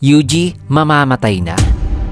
Yuji, mamamatay na?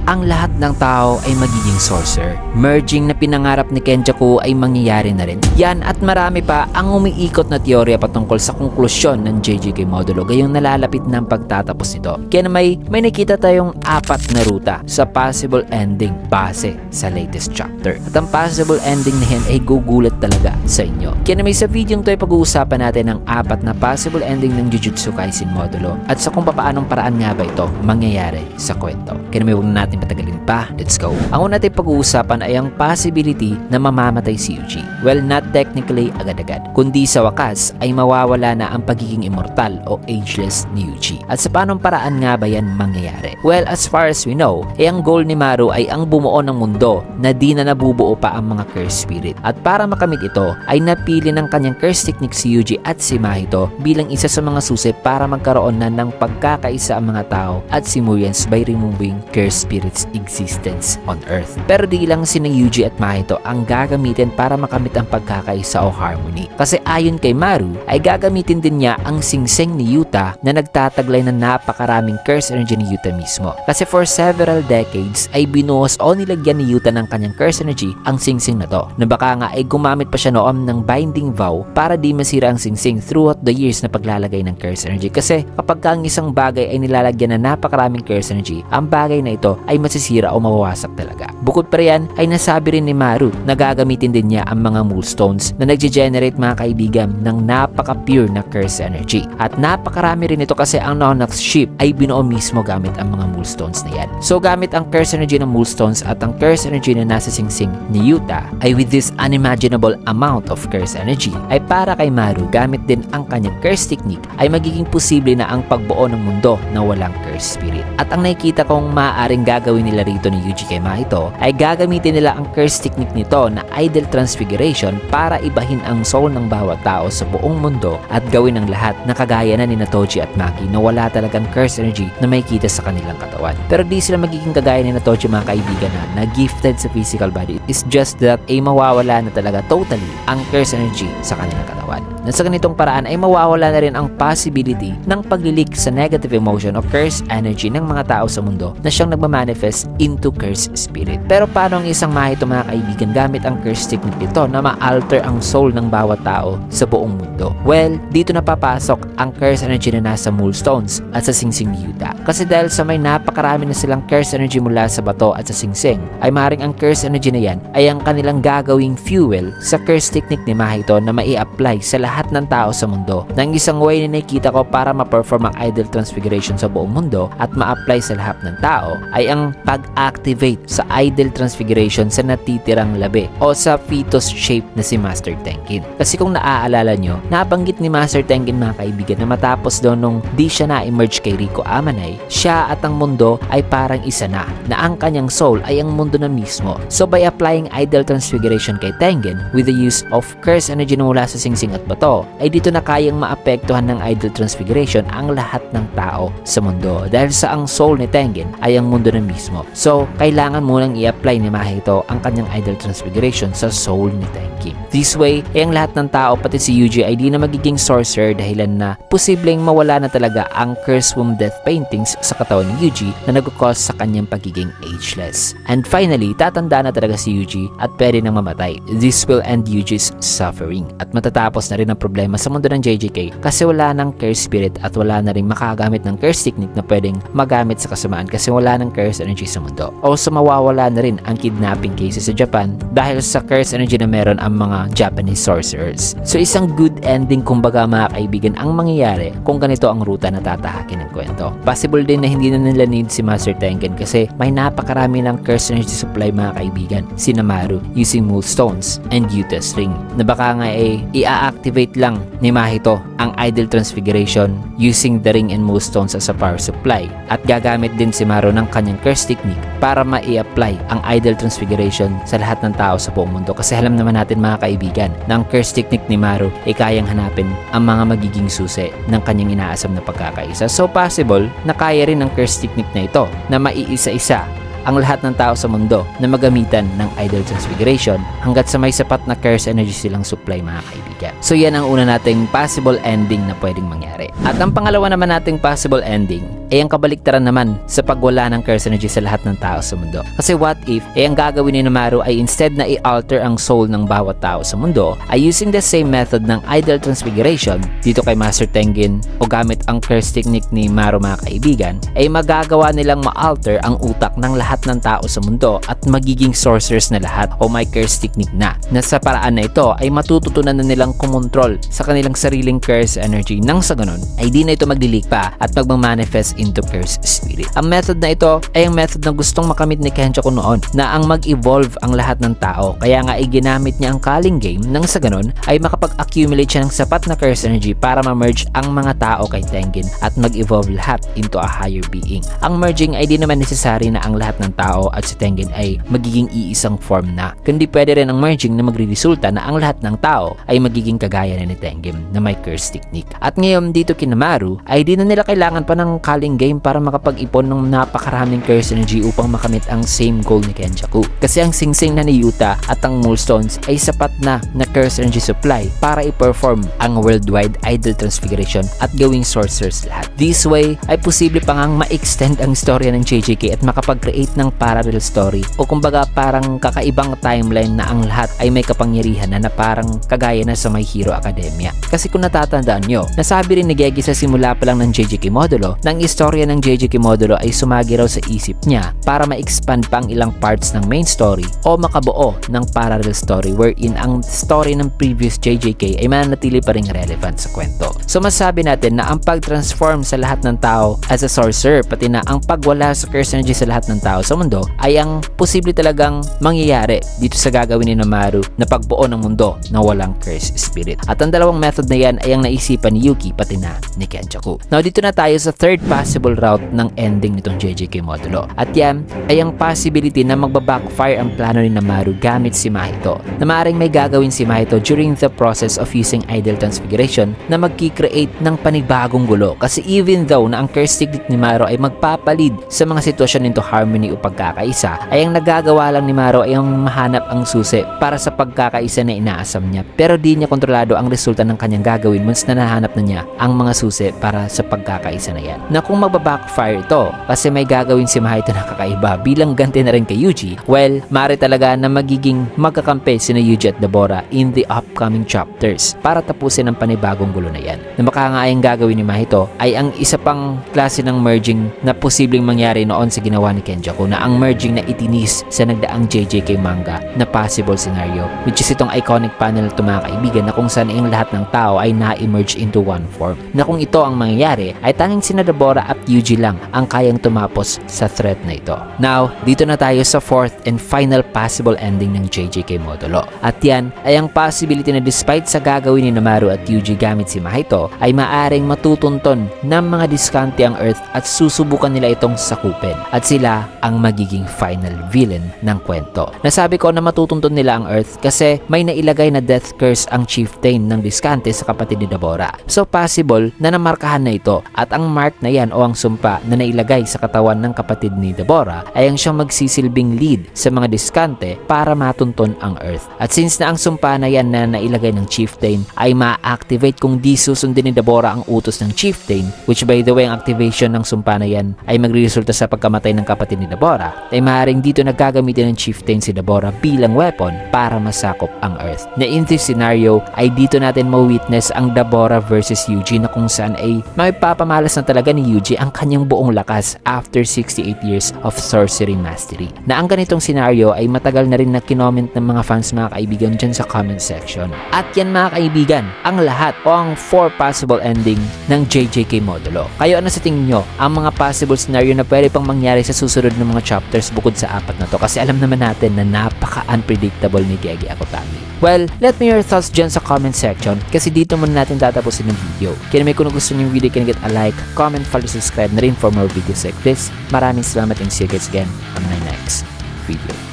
Ang lahat ng tao ay magiging sorcerer. Merging na pinangarap ni Kenjaku ay mangyayari na rin. Yan at marami pa ang umiikot na teorya patungkol sa konklusyon ng JJK modulo gayong nalalapit ng pagtatapos nito. Kaya may nakita tayong 4 na ruta sa possible ending base sa latest chapter. At ang possible ending na yan ay gugulat talaga sa inyo. Kaya may sa video ito ay pag-uusapan natin ang 4 na possible ending ng Jujutsu Kaisen modulo at sa kung paanong paraan nga ba ito mangyayari sa kwento. Kaya huwag na natin patagalin pa. Let's go. Ang una natin pag-uusapan ay ang possibility na mamamatay si Yuji. Well, not technically agad-agad, kundi sa wakas ay mawawala na ang pagiging immortal o ageless ni Yuji. At sa paanong paraan nga ba yan mangyayari? Well, as far as we know, ang goal ni Maru ay ang bumuo ng mundo na di na nabubuo pa ang mga curse spirit. At para makamit ito, ay napili ng kanyang curse technique si Yuji at si Mahito bilang isa sa mga susi para magkaroon na ng pagkakaisa ang mga tao at si Murians by removing curse spirit existence on Earth. Pero di lang sina Yuji at Mahito ang gagamitin para makamit ang pagkakaisa o harmony. Kasi ayon kay Maru, ay gagamitin din niya ang singsing ni Yuta na nagtataglay ng napakaraming curse energy ni Yuta mismo. Kasi for several decades ay binuhos o nilagyan ni Yuta ng kanyang curse energy ang singsing na to. Na baka nga ay gumamit pa siya noon ng binding vow para di masira ang singsing throughout the years na paglalagay ng curse energy. Kasi kapag ang isang bagay ay nilalagyan ng napakaraming curse energy, ang bagay na ito ay masisira o mawawasak talaga. Bukod pa riyan ay nasabi rin ni Maru na gagamitin din niya ang mga moonstones na nagge-generate mga kaibigan ng napaka-pure na curse energy. At napakarami rin ito kasi ang Nonox ship ay binuo mismo gamit ang mga moonstones na yan. So gamit ang curse energy ng moonstones at ang curse energy na nasa singsing ni Yuta ay with this unimaginable amount of curse energy ay para kay Maru gamit din ang kanyang curse technique ay magiging posible na ang pagbuo ng mundo na walang curse spirit. At ang nakikita kong maaaring gagawin nila rito ni Yuji kay Mahito ay gagamitin nila ang curse technique nito na idol transfiguration para ibahin ang soul ng bawat tao sa buong mundo at gawin ang lahat na kagaya na ni Toji at Maki na wala talagang curse energy na makikita sa kanilang katawan. Pero di sila magiging kagaya ni Toji mga kaibigan na gifted sa physical body. It's just that ay mawawala na talaga totally ang curse energy sa kanilang katawan. Na sa ganitong paraan ay mawawala na rin ang possibility ng paglilik sa negative emotion o curse energy ng mga tao sa mundo na siyang nagmamanifest into curse spirit. Pero paano ang isang Mahito mga kaibigan gamit ang curse technique nito na ma-alter ang soul ng bawat tao sa buong mundo? Well, dito na papasok ang curse energy na nasa moonstones at sa singsing ni Yuta. Kasi dahil sa may napakarami na silang curse energy mula sa bato at sa singsing, ay maaaring ang curse energy na yan ay ang kanilang gagawing fuel sa curse technique ni Mahito na mai-apply sa lahat ng tao sa mundo. Nang isang way na nakikita ko para ma-perform ang idol transfiguration sa buong mundo at ma-apply sa lahat ng tao ay ang pag-activate sa idol transfiguration sa natitirang labi o sa fetus shape na si Master Tengen. Kasi kung naaalala nyo, nabanggit ni Master Tengen mga kaibigan na matapos daw nung di siya na-emerge kay Riko Amanai, siya at ang mundo ay parang isa na ang kanyang soul ay ang mundo na mismo. So by applying idol transfiguration kay Tengen with the use of curse energy na mula sa singsing at bato, ay dito na kayang maapektuhan ng idol transfiguration ang lahat ng tao sa mundo dahil sa ang soul ni Tengen ay ang mundo na mismo. So kailangan munang i-apply ni Mahito ang kanyang idol transfiguration sa soul ni Tengen. This way, ang lahat ng tao pati si Yuji ay di na magiging sorcerer dahilan na posibleng mawala na talaga ang curse womb death paintings sa katawan ni Yuji na nag-cause sa kanyang pagiging ageless. And finally, tatanda na talaga si Yuji at pwede nang mamatay. This will end Yuji's suffering at matatapos na rin ang problema sa mundo ng JJK kasi wala ng curse spirit at wala na rin makagamit ng curse technique na pwedeng magamit sa kasamaan kasi wala ng curse energy sa mundo. Also mawawala na rin ang kidnapping cases sa Japan dahil sa curse energy na meron ang mga Japanese sorcerers. So isang good ending kumbaga mga kaibigan ang mangyayari kung ganito ang ruta na tatahakin ng kwento. Possible din na hindi na nila need si Master Tengen kasi may napakarami ng curse energy supply mga kaibigan si Maru using moonstones and Yuta's ring na baka nga ay i-activate lang ni Mahito ang idol transfiguration using the ring and moonstones as a power supply at gagamit din si Maru ng kanyang curse technique para ma-i-apply ang idol transfiguration sa lahat ng tao sa buong mundo kasi alam naman natin mga kaibigan na ang curse technique ni Maru ay kayang hanapin ang mga magiging susi ng kanyang inaasam na pagkakaisa. So possible na kaya rin ng curse technique na ito na maiisa-isa ang lahat ng tao sa mundo na magamitan ng Idol Transfiguration hanggat sa may sapat na curse energy silang supply mga kaibigan. So yan ang una nating possible ending na pwedeng mangyari. At ang pangalawa naman nating possible ending ay ang kabaliktaran naman sa pagwala ng curse energy sa lahat ng tao sa mundo. Kasi what if ang gagawin ni Namaru ay instead na i-alter ang soul ng bawat tao sa mundo ay using the same method ng Idol Transfiguration dito kay Master Tengen o gamit ang curse technique ni Maru mga kaibigan ay magagawa nilang ma-alter ang utak ng lahat ng tao sa mundo at magiging sorcerers na lahat o may curse technique na sa paraan na ito ay matututunan na nilang kumontrol sa kanilang sariling curse energy nang sa ganun ay di na ito maglilik pa at magmamanifest into curse spirit. Ang method na ito ay ang method na gustong makamit ni Kenjaku noon na ang mag-evolve ang lahat ng tao kaya nga ay ginamit niya ang Culling Game nang sa ganun ay makapag-accumulate siya ng sapat na curse energy para ma-merge ang mga tao kay Tengen at mag-evolve lahat into a higher being. Ang merging ay di naman necessary na ang lahat ng tao at si Tengen ay magiging iisang form na, kundi pwede rin ang merging na magre-resulta na ang lahat ng tao ay magiging kagaya na ni Tengen na may curse technique. At ngayon dito kina Maru ay di na nila kailangan pa ng Culling Game para makapag-ipon ng napakaraming curse energy upang makamit ang same goal ni Kenjaku. Kasi ang singsing na ni Yuta at ang Moonstones ay sapat na curse energy supply para i-perform ang worldwide Idol Transfiguration at gawing sorcerers lahat. This way ay posible pa ngang ma-extend ang storya ng JJK at makapag-create ng parallel story o kumbaga parang kakaibang timeline na ang lahat ay may kapangyarihan na parang kagaya na sa My Hero Academia. Kasi kung natatandaan nyo, nasabi rin ni Gege sa simula pa lang ng JJK Modulo na ang istorya ng JJK Modulo ay sumagi raw sa isip niya para ma-expand pa ang ilang parts ng main story o makabuo ng parallel story wherein ang story ng previous JJK ay mananatili pa ring relevant sa kwento. So masabi natin na ang pag-transform sa lahat ng tao as a sorcerer pati na ang pagwala sa curse energy sa lahat ng tao sa mundo ay ang posible talagang mangyayari dito sa gagawin ni Namaru na pagbuo ng mundo na walang curse spirit. At ang dalawang method na yan ay ang naisipan ni Yuki pati na ni Kenjaku. Now dito na tayo sa third possible route ng ending nitong JJK Modulo. At yan ay ang possibility na magbabackfire ang plano ni Namaru gamit si Mahito. Na maaaring may gagawin si Mahito during the process of using Idol Transfiguration na magki-create ng panibagong gulo. Kasi even though na ang curse technique ni Maru ay magpapalid sa mga sitwasyon into harmony o pagkakaisa, ay ang nagagawa lang ni Maru ay ang mahanap ang susi para sa pagkakaisa na inaasam niya. Pero di niya kontrolado ang resulta ng kanyang gagawin once na nahanap na niya ang mga susi para sa pagkakaisa na yan. Na kung magbabackfire ito kasi may gagawin si Mahito na kakaiba bilang ganti na rin kay Yuji, well, maaari talaga na magiging magkakampi sina Yuji at Dabura in the upcoming chapters para tapusin ang panibagong gulo na yan. Na baka nga ang gagawin ni Mahito ay ang isa pang klase ng merging na posibleng mangyari noon sa ginawa ni Kenjaku na ang merging na itinis sa nagdaang JJK manga na possible scenario which is itong iconic panel to mga kaibigan na kung saan ang lahat ng tao ay na-emerge into one form. Na kung ito ang mangyayari ay tanging sina Dabura at Yuji lang ang kayang tumapos sa threat na ito. Now, dito na tayo sa fourth and final possible ending ng JJK Modulo. At yan ay ang possibility na despite sa gagawin ni Namaru at Yuji gamit si Mahito ay maaring matutunton ng mga diskante ang Earth at susubukan nila itong sakupin. At sila ang magiging final villain ng kwento. Nasabi ko na matutunton nila ang Earth kasi may nailagay na death curse ang chieftain ng diskante sa kapatid ni Dabura. So possible na namarkahan na ito at ang mark na yan o ang sumpa na nailagay sa katawan ng kapatid ni Dabura ay ang siyang magsisilbing lead sa mga diskante para matunton ang Earth. At since na ang sumpa na yan na nailagay ng chieftain ay ma-activate kung di susundin ni Dabura ang utos ng chieftain, which by the way ang activation ng sumpa na yan ay magre-resulta sa pagkamatay ng kapatid ni Dabura, ay maaaring dito nagagamitin ng chieftain si Dabura bilang weapon para masakop ang Earth. Na in this scenario ay dito natin ma-witness ang Dabura versus Yuji na kung saan ay mapapamalas na talaga ni Yuji ang kanyang buong lakas after 68 years of sorcery mastery. Na ang ganitong scenario ay matagal na rin na kinoment ng mga fans mga kaibigan dyan sa comment section. At yan mga kaibigan, ang lahat o ang 4 possible ending ng JJK Modulo. Kayo ano sa tingin nyo ang mga possible scenario na pwede pang mangyari sa susunod ng mga chapters bukod sa 4 na to? Kasi alam naman natin na napaka-unpredictable ni Gege Akutami. Well, let me your thoughts dyan sa comment section kasi dito muna natin tatapusin ng video. Kaya may kung gusto nyo yung video, can get a like, comment, follow, subscribe na rin for more videos like this. Maraming salamat and see you guys again on my next video.